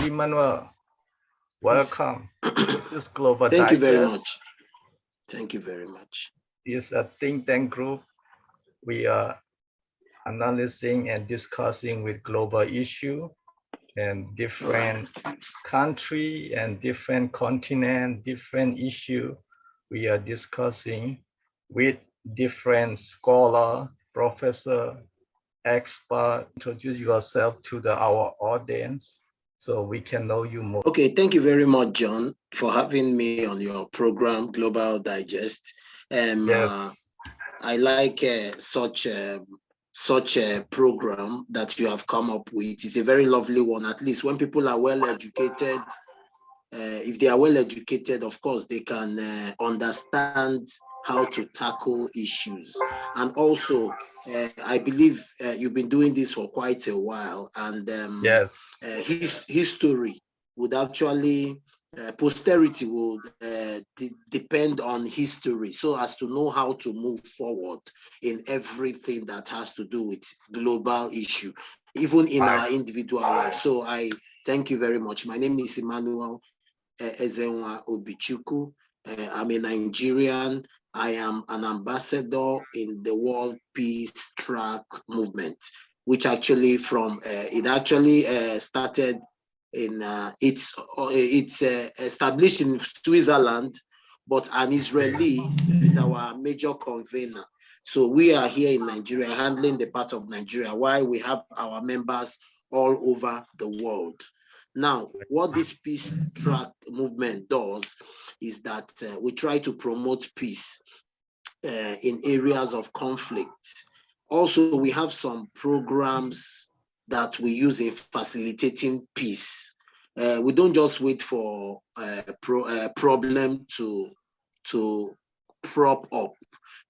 Emmanuel, Yes. welcome. This is Global Thank you very Digest. much. Thank you very much. It's a think tank group. We are analyzing and discussing with global issue and All right. different country and different continent, different issue. We are discussing with different scholar, professor, expert. Introduce yourself to our audience so we can know you more. Okay, thank you very much, John, for having me on your program, Global Digest. Yes. I like such a program that you have come up with. It's a very lovely one. At least when people are well educated, if they are well educated, of course, they can understand how to tackle issues. And also, I believe you've been doing this for quite a while, and Yes. history would actually, posterity would depend on history so as to know how to move forward in everything that has to do with global issue, even in our individual life. So I thank you very much. My name is Emmanuel Ezenwa Obichuku. I'm a Nigerian. I am an ambassador in the World Peace Track movement, which actually started in it's established in Switzerland, but an Israeli is our major convener. So we are here in Nigeria handling the part of Nigeria, while we have our members all over the world. Now, what this peace track movement does is that we try to promote peace in areas of conflict. Also, we have some programs that we use in facilitating peace. We don't just wait for problem to prop up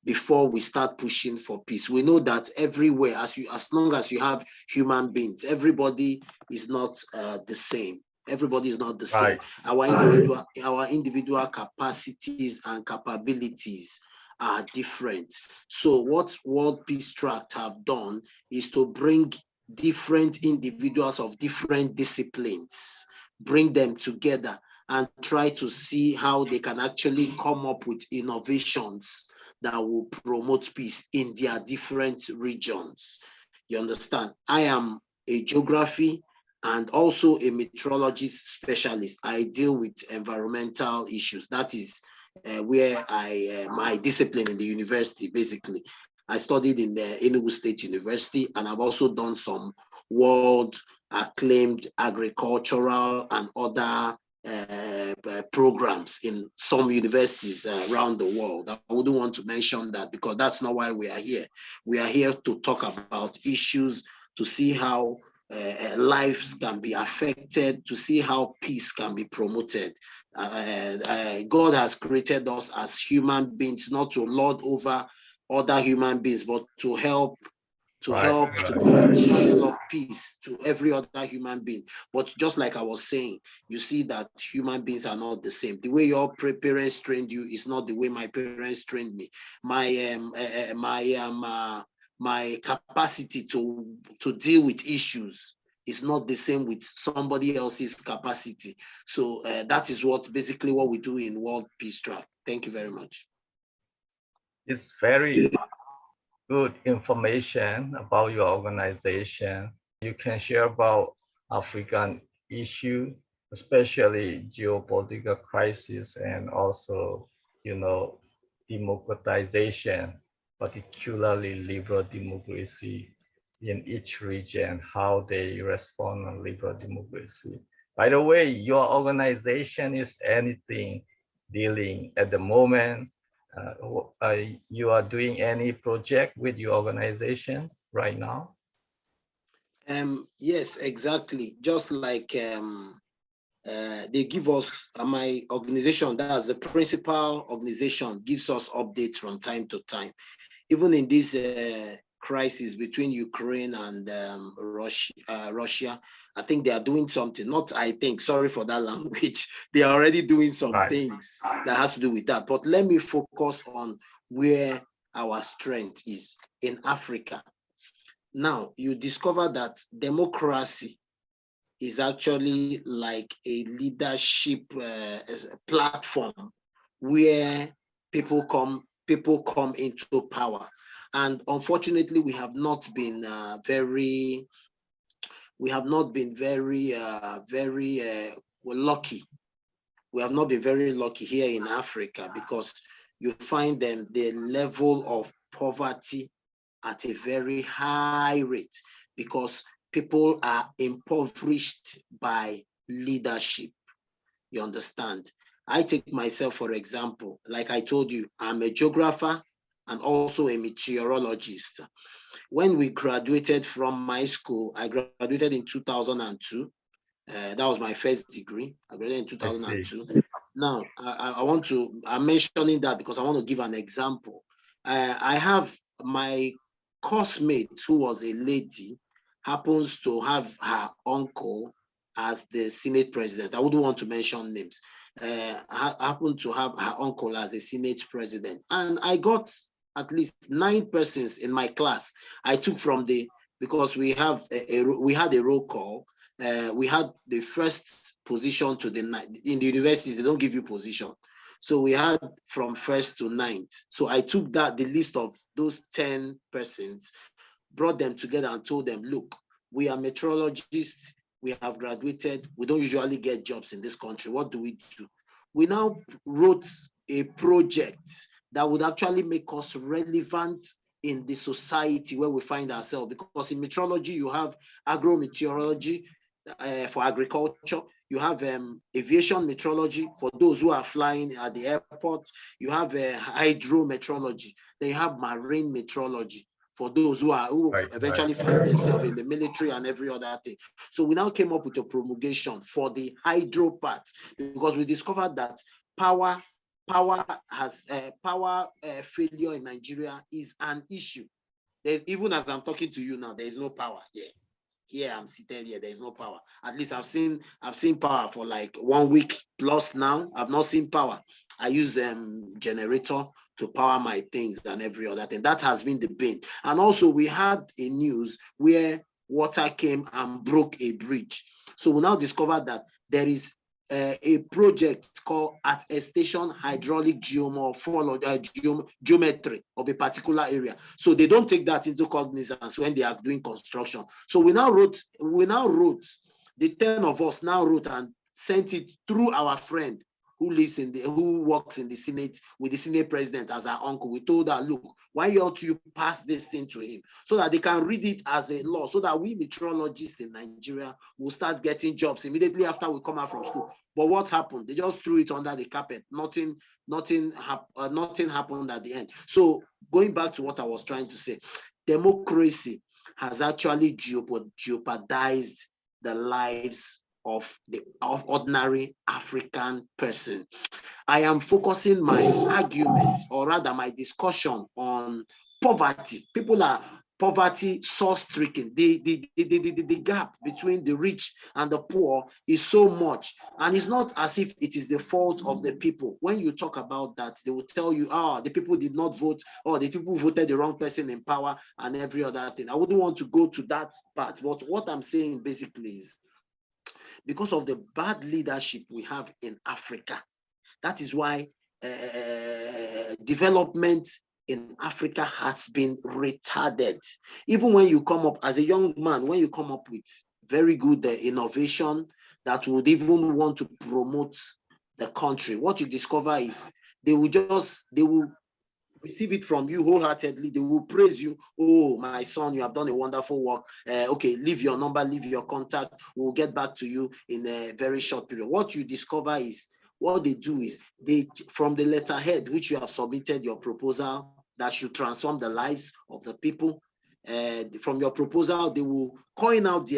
before we start pushing for peace. We know that everywhere, as long as you have human beings, everybody is not the same. Everybody is not the same. Our individual capacities and capabilities are different. So what World Peace Tract have done is to bring different individuals of different disciplines, bring them together and try to see how they can actually come up with innovations that will promote peace in their different regions. You understand? I am a geography and also a meteorology specialist. I deal with environmental issues. That is where my discipline in the university, basically. I studied in the Enugu State University, and I've also done some world acclaimed agricultural and other programs in some universities around the world. I wouldn't want to mention that because that's not why we are here. We are here to talk about issues, to see how lives can be affected, to see how peace can be promoted. God has created us as human beings, not to lord over other human beings, but to help to be a channel of peace to every other human being. But just like I was saying, you see that human beings are not the same. The way your parents trained you is not the way my parents trained me. My capacity to deal with issues is not the same with somebody else's capacity. So that is basically what we do in World Peace Track. Thank you very much. It's very good information about your organization. You can share about African issue, especially geopolitical crisis and also, democratization, particularly liberal democracy in each region, how they respond on liberal democracy. By the way, your organization is anything dealing at the moment. You are doing any project with your organization right now? Yes, exactly. Just like they give us, my organization, that's the principal organization, gives us updates from time to time. Even in this crisis between Ukraine and Russia, I think they are doing something. Not I think, sorry for that language. They are already doing some things that has to do with that. But let me focus on where our strength is in Africa. Now, you discover that democracy is actually like a leadership platform where people come into power. And unfortunately, we have not been very lucky. We have not been very lucky here in Africa, because you find them the level of poverty at a very high rate, because people are impoverished by leadership. You understand? I take myself, for example, like I told you, I'm a geographer and also a meteorologist. When we graduated from my school, I graduated in 2002. That was my first degree. I graduated in 2002. Now, I'm mentioning that because I want to give an example. I have my course mate, who was a lady, happens to have her uncle as the Senate president. I wouldn't want to mention names. Happened to have her uncle as a Senate president. And I got at least 9 persons in my class. I took from because we had a roll call. We had the first position to in the universities, they don't give you position. So we had from first to 9th. So I took the list of those 10 persons, brought them together and told them, look, we are meteorologists, we have graduated, we don't usually get jobs in this country. What do we do? We now wrote a project that would actually make us relevant in the society where we find ourselves, because in meteorology, you have agro-meteorology for agriculture, you have aviation meteorology for those who are flying at the airport, you have hydrometeorology, then you have marine meteorology for those who eventually find themselves in the military and every other thing. So we now came up with a promulgation for the hydro part, because we discovered that power failure in Nigeria is an issue. Even as I'm talking to you now, there is no power here. Here I'm seated here, there is no power. At least I've seen power for like 1 week plus now. I've not seen power. I use generator to power my things and every other thing. That has been the bane. And also we had a news where water came and broke a bridge. So we now discovered that there is a project called attestation hydraulic geometry of a particular area. So they don't take that into cognizance when they are doing construction. So we now wrote, the 10 of us now wrote and sent it through our friend who works in the Senate with the Senate president as our uncle. We told her, look, why don't you pass this thing to him so that they can read it as a law, so that we meteorologists in Nigeria will start getting jobs immediately after we come out from school. But what happened? They just threw it under the carpet. Nothing happened at the end. So going back to what I was trying to say, democracy has actually jeopardized the lives of ordinary African person. I am focusing my argument, or rather my discussion, on poverty. People are poverty source-stricken. The gap between the rich and the poor is so much, and it's not as if it is the fault of the people. When you talk about that, they will tell you, the people did not vote, or the people voted the wrong person in power and every other thing. I wouldn't want to go to that part, but what I'm saying basically is, because of the bad leadership we have in Africa, that is why development in Africa has been retarded. Even when you come up as a young man, when you come up with very good innovation that would even want to promote the country, what you discover is they will receive it from you wholeheartedly. They will praise you. Oh, my son, you have done a wonderful work. Okay, leave your number, leave your contact. We'll get back to you in a very short period. What you discover is, what they do is, from the letterhead which you have submitted your proposal that should transform the lives of the people, from your proposal, they will coin out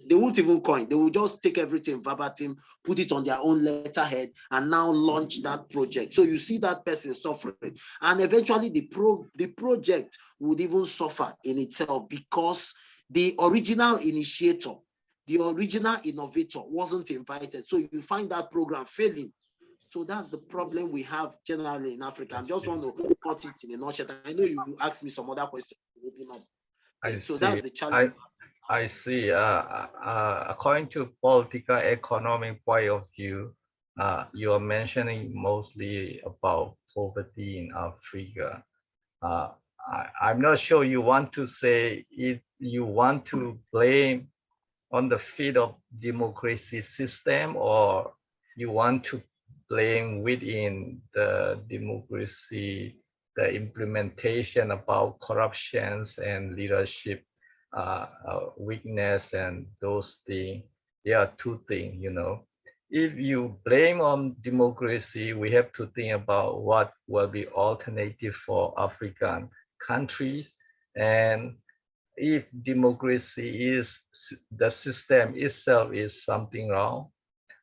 they won't even coin, they will just take everything verbatim, put it on their own letterhead, and now launch that project. So you see that person suffering, and eventually the project would even suffer in itself, because the original initiator, the original innovator wasn't invited. So you find that program failing. So that's the problem we have generally in Africa. I just want to cut it in a nutshell. I know you asked me some other questions to open up. So that's the challenge. I see. According to political economic point of view, you are mentioning mostly about poverty in Africa. Uh, I'm not sure you want to say if you want to blame on the feet of democracy system, or you want to blame within the democracy, the implementation about corruptions and leadership weakness and those things. There are two things, you know. If you blame on democracy, we have to think about what will be alternative for African countries. And if democracy is the system itself is something wrong,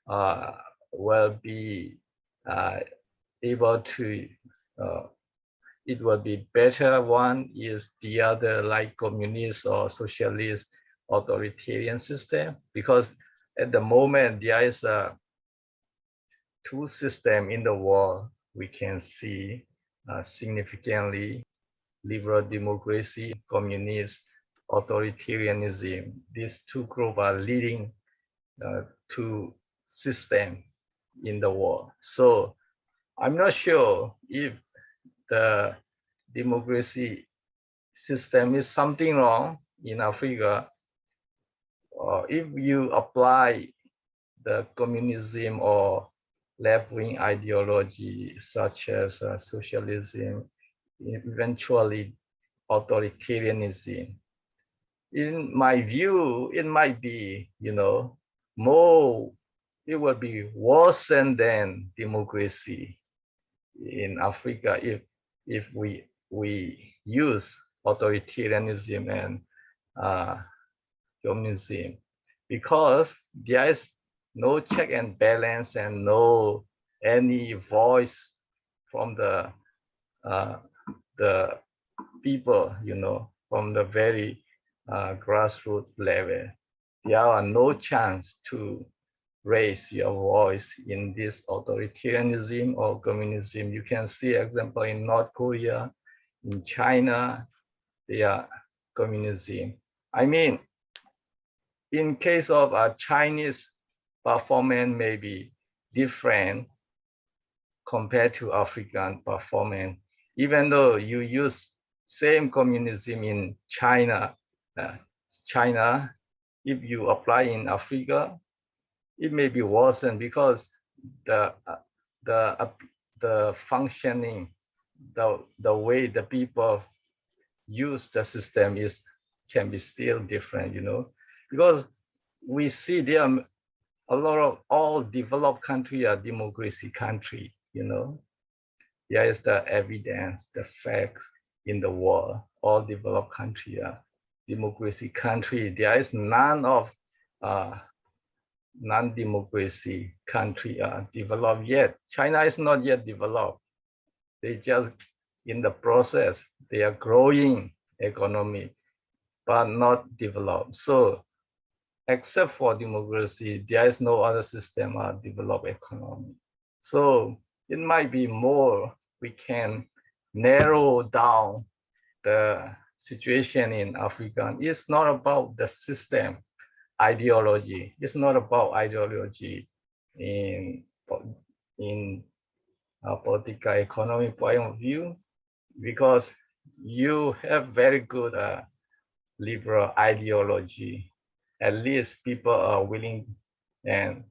uh, will be uh, able to uh, it will be better one is the other like communist or socialist authoritarian system, because at the moment there is a two system in the world we can see significantly: liberal democracy, communist authoritarianism. These two groups are leading to system in the world. So I'm not sure if the democracy system is something wrong in Africa, or if you apply the communism or left-wing ideology such as socialism, eventually authoritarianism. In my view, it might be, you know, more, it will be worse than democracy in Africa if we use authoritarianism and communism, because there is no check and balance and no any voice from uh, the people, you know, from the very grassroots level. There are no chance to raise your voice in this authoritarianism or communism. You can see example in North Korea, in China, they are communism. I mean, in case of a Chinese performance may be different compared to African performance, even though you use same communism in China, China, if you apply in Africa, it may be worsened because the the the functioning, the way the people use the system is can be still different, you know, because we see there are a lot of all developed country are democracy country, you know. There is the evidence, the facts in the world. All developed country are democracy country. There is none of non-democracy country are developed yet. China is not yet developed. They just in the process. They are growing economy, but not developed. So except for democracy, there is no other system of developed economy. So it might be more, we can narrow down the situation in Africa. It's not about the system ideology. It's not about ideology in a political economic point of view, because you have very good liberal ideology. At least people are willing and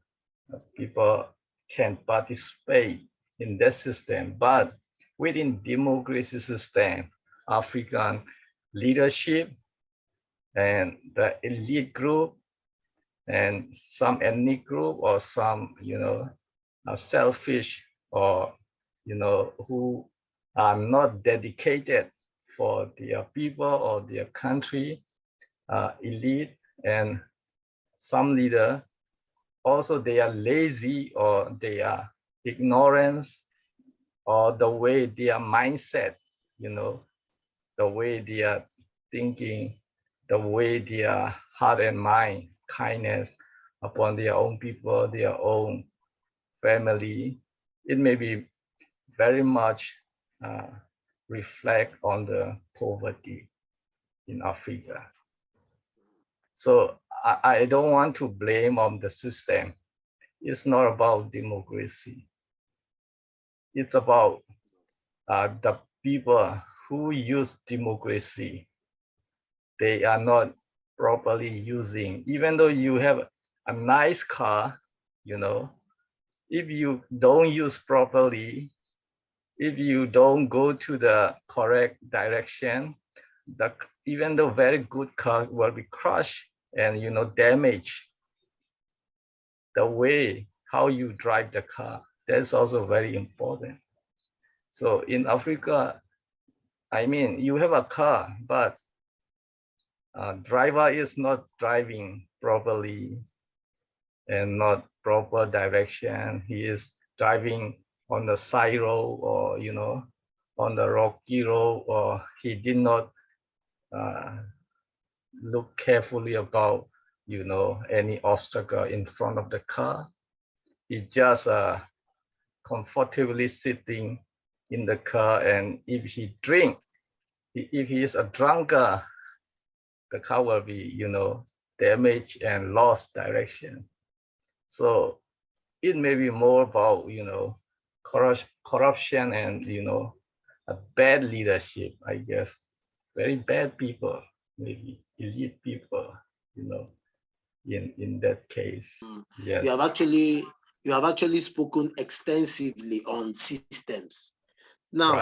people can participate in that system. But within democracy system, African leadership and the elite group and some ethnic group or some, you know, selfish or, you know, who are not dedicated for their people or their country, elite, and some leader also they are lazy or they are ignorance, or the way their mindset, you know, the way they are thinking, the way their heart and mind, kindness upon their own people, their own family, it may be very much reflect on the poverty in Africa. So I don't want to blame on the system. It's not about democracy. It's about the people who use democracy. They are not properly using, even though you have a nice car, you know, if you don't use properly, if you don't go to the correct direction, the even the very good car will be crushed and damaged. The way how you drive the car, that's also very important. So in Africa, I mean, you have a car, but driver is not driving properly and not proper direction. He is driving on the side road, or on the rocky road, or he did not look carefully about any obstacle in front of the car. He just comfortably sitting in the car, and if he drink, if he is a drunkard, the car will be damaged and lost direction. So it may be more about corruption and a bad leadership, I guess. Very bad people, maybe elite people, in that case. Yes. You have actually spoken extensively on systems. Now,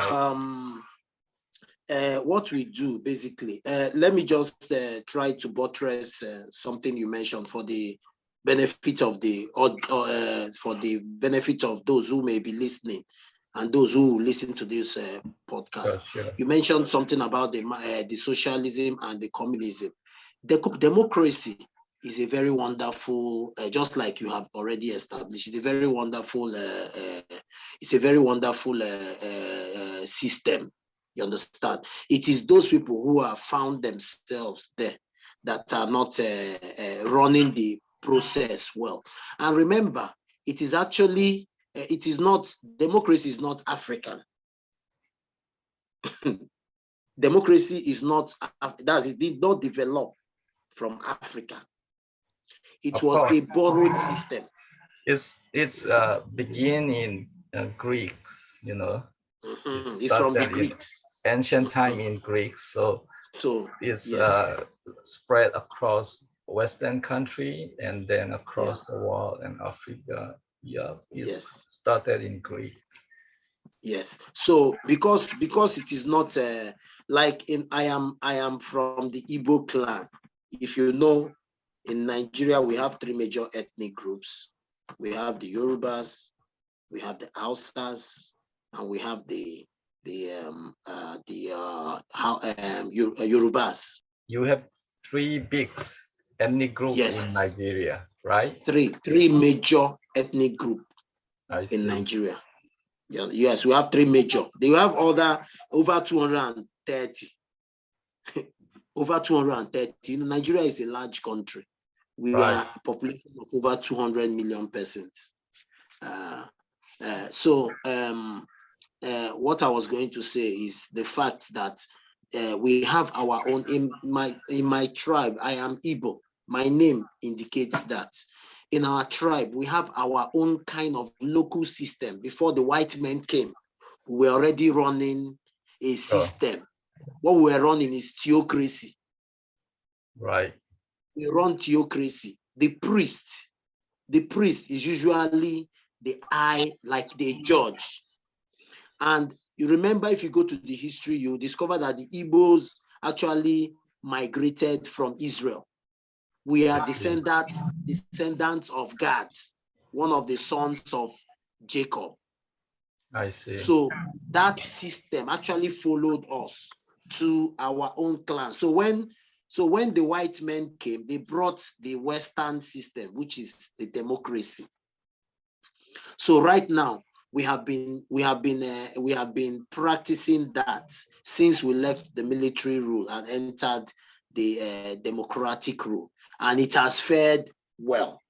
right. What we do basically, let me just try to buttress something you mentioned for the benefit of those who may be listening and those who listen to this podcast. Sure. You mentioned something about the socialism and the communism. The democracy is a very wonderful, just like you have already established, it's a very wonderful, system. You understand? It is those people who have found themselves there that are not running the process well. And remember, it is actually, it is not, democracy is not African. Democracy is not, it did not develop from Africa. It was a borrowed system. It's begin in Greeks, It's from the Greeks. Ancient time in Greeks, so it's yes. Spread across Western country and then across the world and Africa. Yeah, it's started in Greece. Yes. So because it is not like in I am from the Igbo clan. If you know, in Nigeria we have three major ethnic groups. We have the Yorubas, we have the Hausas, and we have the Yorubas. You have three big ethnic groups in Nigeria, right? Three major ethnic groups in Nigeria. Yeah, yes, we have three major. They have over 230. Over 230. Nigeria is a large country. We are a population of over 200 million persons. What I was going to say is the fact that we have our own, in my tribe, I am Igbo. My name indicates that. In our tribe, we have our own kind of local system. Before the white men came, we were already running a system. What we were running is theocracy. Right. We run theocracy. The priest is usually the eye, like the judge. And you remember, if you go to the history, you discover that the Igbos actually migrated from Israel. We are descendants of Gad, one of the sons of Jacob. I see. So that system actually followed us to our own clan. So when the white men came, they brought the Western system, which is the democracy. So right now we have been practicing that since we left the military rule and entered the democratic rule. And it has fared well.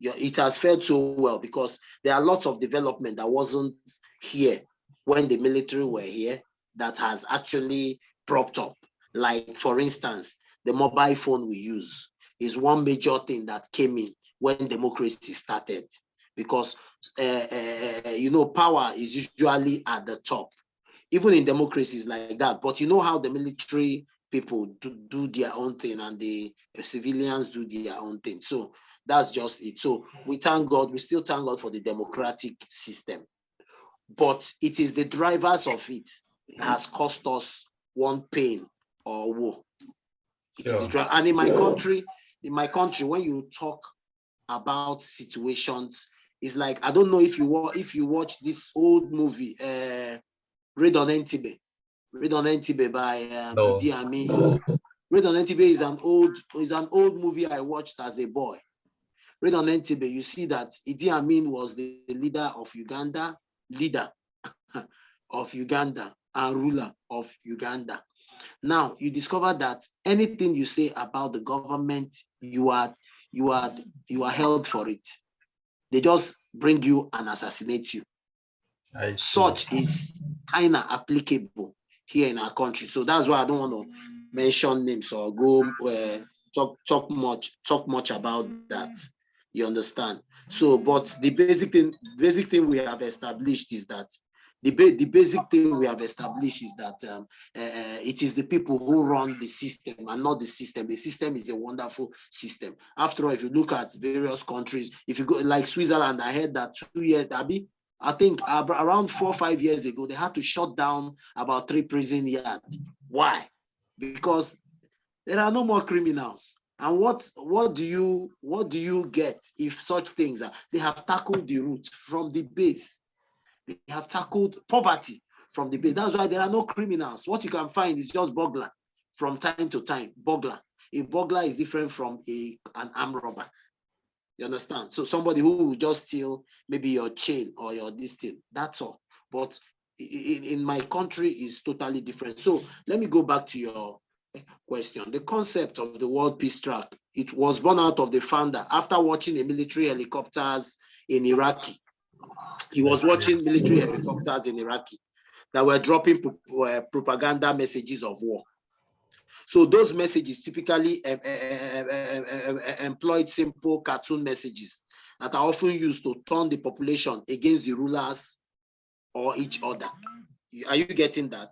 It has fared so well because there are lots of development that wasn't here when the military were here that has actually propped up. Like, for instance, the mobile phone we use is one major thing that came in when democracy started, because you know, power is usually at the top, even in democracies like that. But you know how the military people do their own thing and the civilians do their own thing. So that's just it. So we thank God, we still thank God for the democratic system, but it is the drivers of it that has cost us one pain or woe. It is the driver. And in my country, when you talk about situations, it's like, I don't know if you watch this old movie, Raid on Entebbe. Raid on Entebbe by Idi Amin. Raid on Entebbe is an old movie I watched as a boy. Raid on Entebbe, you see that Idi Amin was the leader of Uganda and ruler of Uganda. Now you discover that anything you say about the government, you are held for it. They just bring you and assassinate you. Such is kind of applicable here in our country. So that's why I don't want to mention names or go talk much about that. You understand? So, but the basic thing we have established is that the basic thing we have established is that it is the people who run the system and not the system. The system is a wonderful system. After all, if you look at various countries, if you go like Switzerland, I heard that 2 years, I think around 4 or 5 years ago, they had to shut down about 3 prison yards. Why? Because there are no more criminals. And what do you get if such things are? They have tackled the root from the base. They have tackled poverty from the base. That's why there are no criminals. What you can find is just burglar from time to time. Burglar. A burglar is different from an armed robber. You understand? So somebody who will just steal maybe your chain or your this thing. That's all. But in my country is totally different. So let me go back to your question. The concept of the World Peace Track, it was born out of the founder after watching the military helicopters in Iraqi. He was watching military helicopters in Iraqi that were dropping propaganda messages of war. So those messages typically employed simple cartoon messages that are often used to turn the population against the rulers or each other. Are you getting that?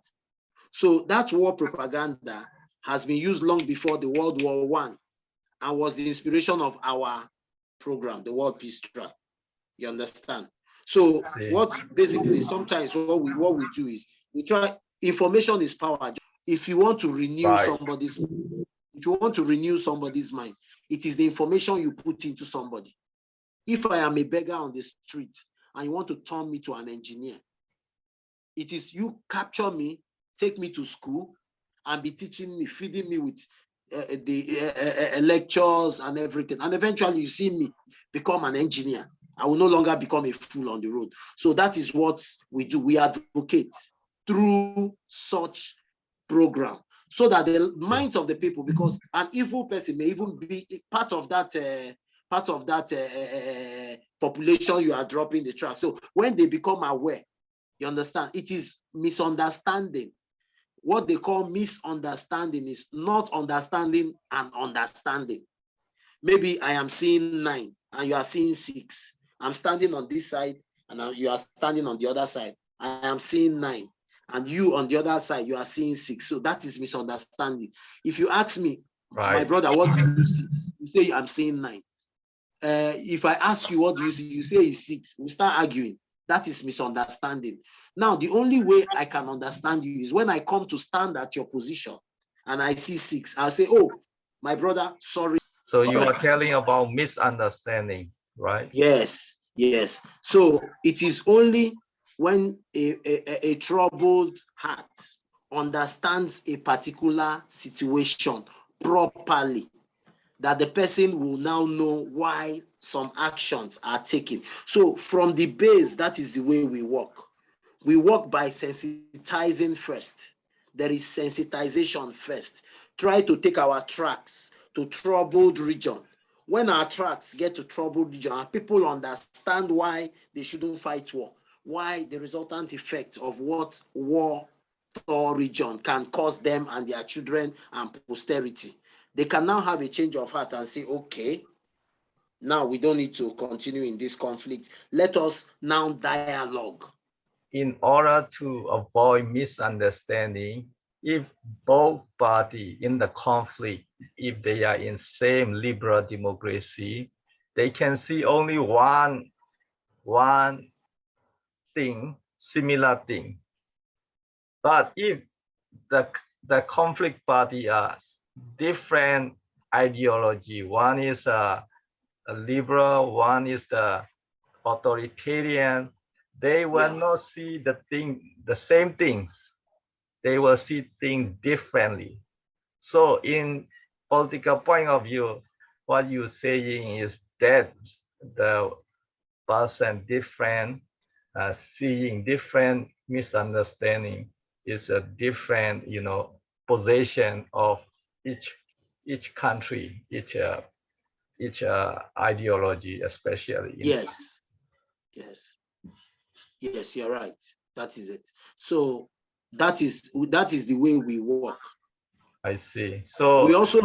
So that war propaganda has been used long before the World War I and was the inspiration of our program, the World Peace Track. You understand? So what basically sometimes what we do is we try, information is power. If you want to renew somebody's mind, it is the information you put into somebody. If I am a beggar on the street and you want to turn me to an engineer, it is you capture me, take me to school, and be teaching me, feeding me with the lectures and everything. And eventually you see me become an engineer. I will no longer become a fool on the road. So that is what we do. We advocate through such program so that the minds of the people, because an evil person may even be part of that population you are dropping the track. So when they become aware, you understand, it is misunderstanding. What they call misunderstanding is not understanding and understanding. Maybe I am seeing 9 and you are seeing 6. I'm standing on this side and you are standing on the other side. I am seeing 9 and you on the other side, you are seeing 6. So that is misunderstanding. If you ask me, my brother, what do you see? You say I'm seeing 9. If I ask you, what do you see? You say it's 6. We start arguing. That is misunderstanding. Now, the only way I can understand you is when I come to stand at your position and I see 6. I'll say, oh, my brother, sorry. So you are telling about misunderstanding, right? Yes, yes. So it is only when a troubled heart understands a particular situation properly that the person will now know why some actions are taken. So from the base, that is the way we work. We work by sensitizing first. There is sensitization first. Try to take our tracks to troubled region. When our tracks get to troubled region, people understand why they shouldn't fight war, why the resultant effect of what war or region can cause them and their children and posterity. they can now have a change of heart and say, okay, now we don't need to continue in this conflict. Let us now dialogue. In order to avoid misunderstanding, if both parties in the conflict, if they are in same liberal democracy, they can see only one thing, similar thing. But if the conflict party are different ideology, one is a liberal, one is the authoritarian, they will not see the same things. They will see things differently. So in political point of view, what you're saying is that the person different, seeing different misunderstanding is a different, position of each country, each ideology, especially. Yes, you're right. That is it. So that is the way we work. I see. So we also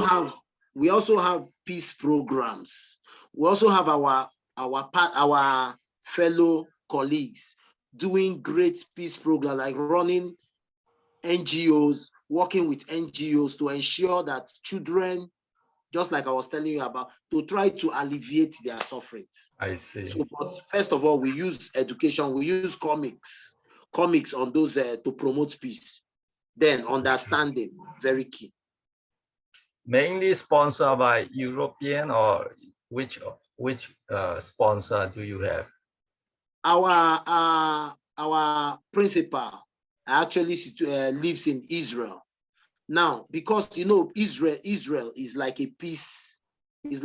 have peace programs. We also have our fellow colleagues doing great peace programs, like running NGOs, working with NGOs to ensure that children, just like I was telling you about, to try to alleviate their sufferings. I see. So, but first of all, we use education, we use comics on those to promote peace. Then understanding, very key. Mainly sponsored by European, or which sponsor do you have? Our principal actually lives in Israel now, because Israel is like a peace, is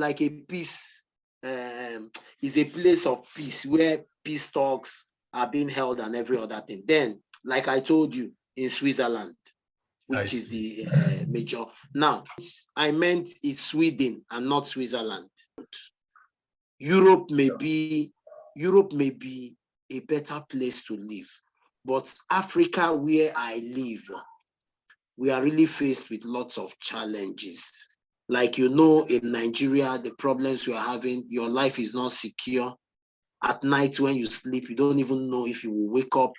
a place of peace where peace talks are being held and every other thing. Then, like I told you, in Switzerland, which is the major. Now, I meant it's Sweden and not Switzerland. Europe may be a better place to live, but Africa, where I live, we are really faced with lots of challenges. Like, in Nigeria, the problems we are having, your life is not secure. At night when you sleep, you don't even know if you will wake up.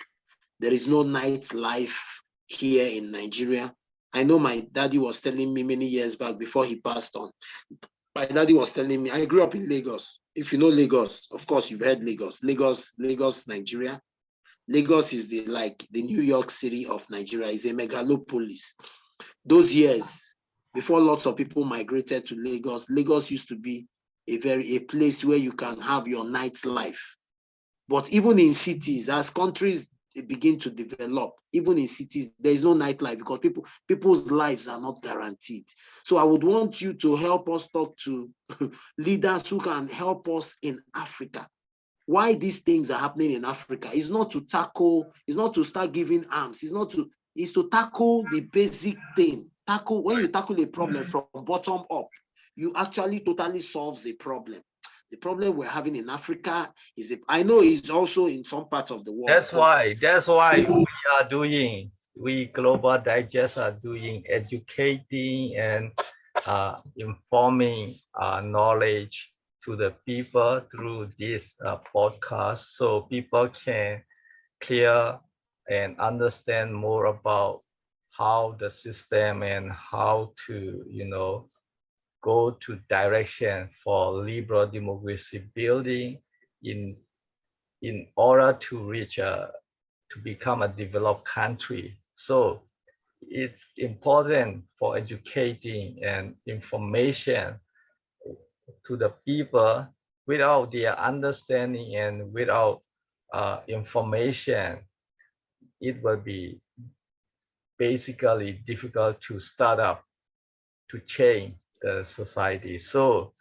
There is no night life here in Nigeria. I know my daddy was telling me many years back before he passed on. My daddy was telling me, I grew up in Lagos. If you know Lagos, of course, you've heard Lagos, Nigeria. Lagos is the New York City of Nigeria. It's a megalopolis. Those years, before lots of people migrated to Lagos, Lagos used to be a place where you can have your nightlife. But even in cities, as countries begin to develop, even in cities, there is no nightlife because people's lives are not guaranteed. So I would want you to help us talk to leaders who can help us in Africa. Why these things are happening in Africa is not to start giving arms, is to tackle the basic thing. When you tackle a problem from bottom up, you actually totally solves a problem. The problem we're having in Africa I know it's also in some parts of the world. That's why we Global Digest are doing educating and informing knowledge to the people through this podcast, so people can clear and understand more about how the system and how to go to direction for liberal democracy building in order to reach to become a developed country. So it's important for educating and information to the people. Without their understanding and without information, it will be basically difficult to start up to change the society. So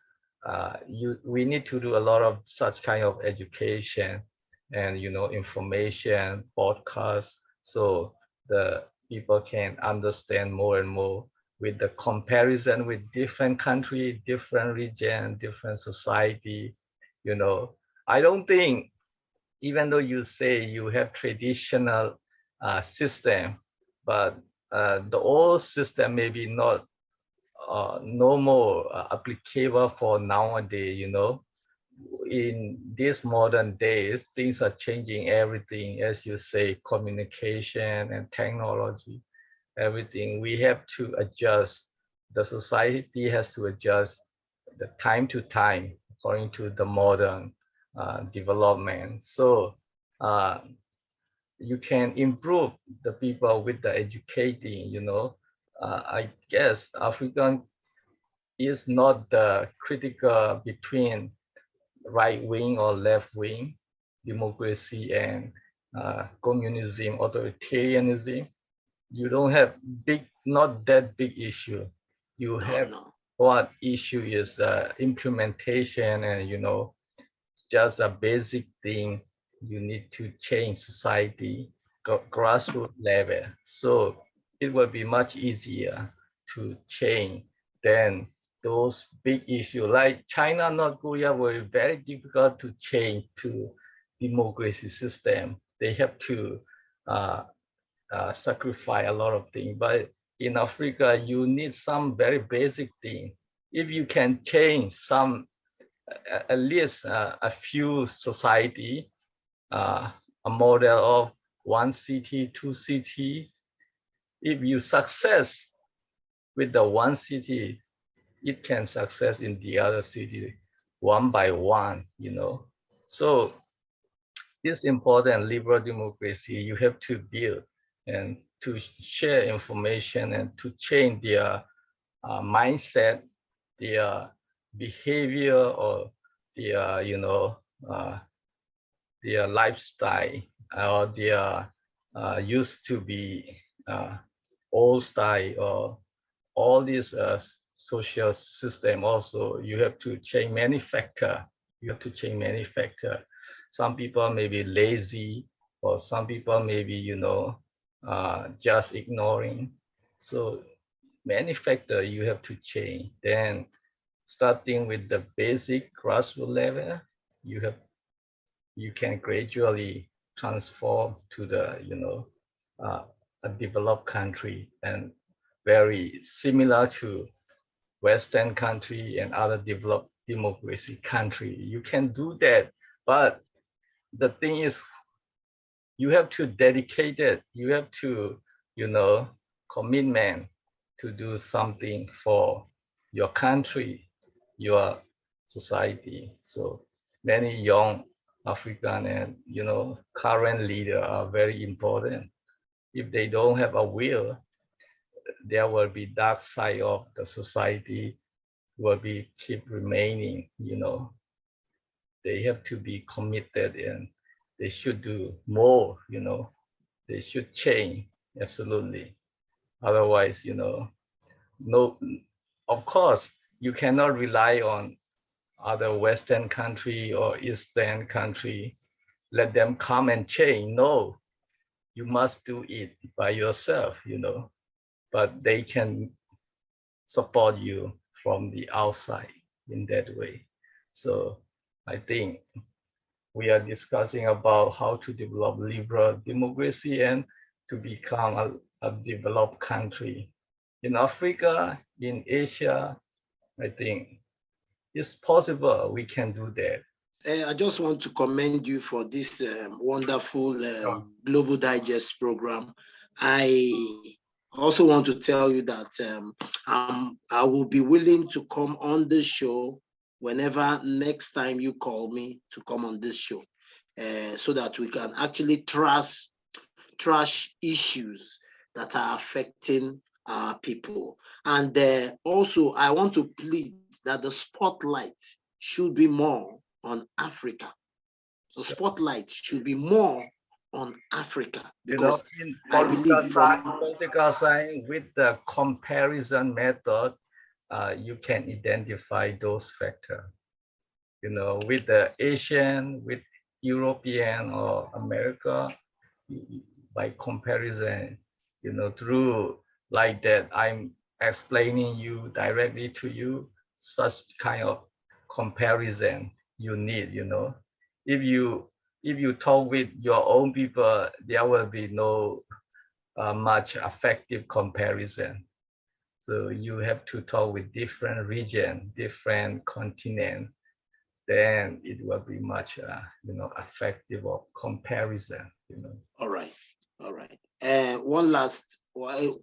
we need to do a lot of such kind of education and information podcasts, so the people can understand more and more with the comparison with different country, different region, different society. I don't think, even though you say you have traditional system, but the old system maybe not no more applicable for nowadays, in these modern days, things are changing everything, as you say, communication and technology, everything. We have to adjust. The society has to adjust the time to time according to the modern development. So you can improve the people with the educating, I guess African is not the critical between right wing or left wing, democracy and communism, authoritarianism. You don't have not that big issue. You have No. what issue is implementation and, just a basic thing. You need to change society, grassroots level. So it will be much easier to change than those big issues like China, North Korea were very difficult to change to democracy system. They have to sacrifice a lot of things. But in Africa, you need some very basic thing. If you can change some, at least a few society, a model of one city, two city, if you success with the one city, it can success in the other city one by one, So this important liberal democracy, you have to build and to share information and to change their mindset, their behavior, or their, their lifestyle, or their used to be old style, or all these social system. Also, you have to change many factor. You have to change many factor. Some people may be lazy, or some people may be, just ignoring. So many factor you have to change. Then starting with the basic grassroots level, you can gradually transform to the, a developed country, and very similar to Western country and other developed democracy country. You can do that, but the thing is, you have to dedicate it. You have to, commitment to do something for your country, your society. So many young African and, current leader are very important. If they don't have a will, there will be dark side of the society will be keep remaining, They have to be committed, and they should do more, They should change, absolutely. Otherwise, no, of course, you cannot rely on other Western country or Eastern country, let them come and change. No, you must do it by yourself, But they can support you from the outside in that way. So I think we are discussing about how to develop liberal democracy and to become a developed country. In Africa, in Asia, I think it's possible we can do that. I just want to commend you for this wonderful Global Digest program. I also want to tell you that I will be willing to come on this show whenever next time you call me to come on this show, so that we can actually trash issues that are affecting our people. And also, I want to plead that the spotlight should be more on Africa. The spotlight should be more on Africa, because in I believe political science, with the comparison method, you can identify those factors. With the Asian, with European or America, by comparison, through like that, I'm explaining you directly to you, such kind of comparison you need, If you talk with your own people, there will be no much effective comparison. So you have to talk with different region, different continent. Then it will be much, effective of comparison. All right. All right. One last,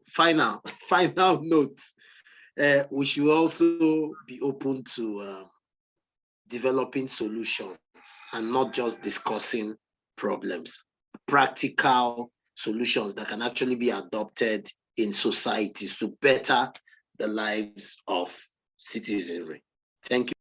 final note. We should also be open to developing solutions and not just discussing problems. Practical solutions that can actually be adopted in societies to better the lives of citizenry. Thank you.